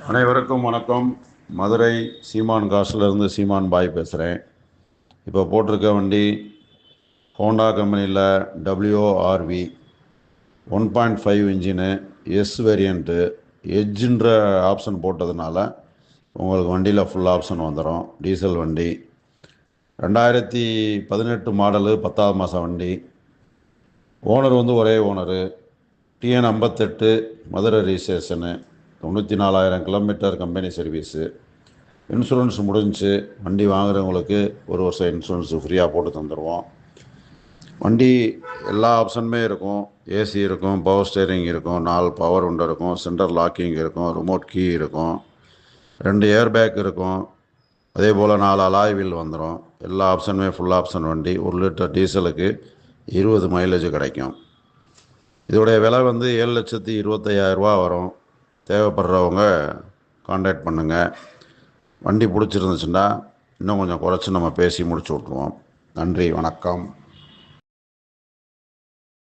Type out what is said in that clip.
அனைவருக்கும் வணக்கம். மதுரை சீமான் காசிலிருந்து சீமான் பாய் பேசுகிறேன். இப்போ போட்டிருக்க வண்டி ஹோண்டா கம்பெனியில் WRV 1.5 இன்ஜினு, எஸ் வேரியண்ட்டு, எட்ஜுன்ற ஆப்ஷன் போட்டதுனால உங்களுக்கு வண்டியில் ஃபுல் ஆப்ஷன் வந்துடும். டீசல் வண்டி 2018 மாடலு, 10ஆவது மாதம் வண்டி. ஓனர் ஒரே owner. TN 58 Madurai ரிஜிஸ்ட்ரேஷனு. 94,000 kilometre company service. Insurance முடிஞ்சு. வண்டி வாங்குறவங்களுக்கு 1 வருஷம் இன்சூரன்ஸ் ஃப்ரீயாக போட்டு தந்துடுவோம். வண்டி எல்லா ஆப்ஷனுமே இருக்கும். ஏசி இருக்கும், பவர் ஸ்டேரிங் இருக்கும், 4 பவர் விண்டோ இருக்கும், சென்டர் லாக்கிங் இருக்கும், ரிமோட் கீ இருக்கும், 2 ஏர் பேக் இருக்கும், அதே போல் 4 அலாய் வீல் வந்துடும். எல்லா ஆப்ஷனுமே ஃபுல் ஆப்ஷன் வண்டி. 1 லிட்டர் டீசலுக்கு 20 மைலேஜ் கிடைக்கும். இதோடைய விலை 7,25,000 வரும். தேவைப்படுறவங்க கான்டாக்ட் பண்ணுங்கள். வண்டி பிடிச்சிருந்துச்சுன்னா இன்னும் கொஞ்சம் குறைச்சி நம்ம பேசி முடிச்சு விட்ருவோம். நன்றி, வணக்கம்.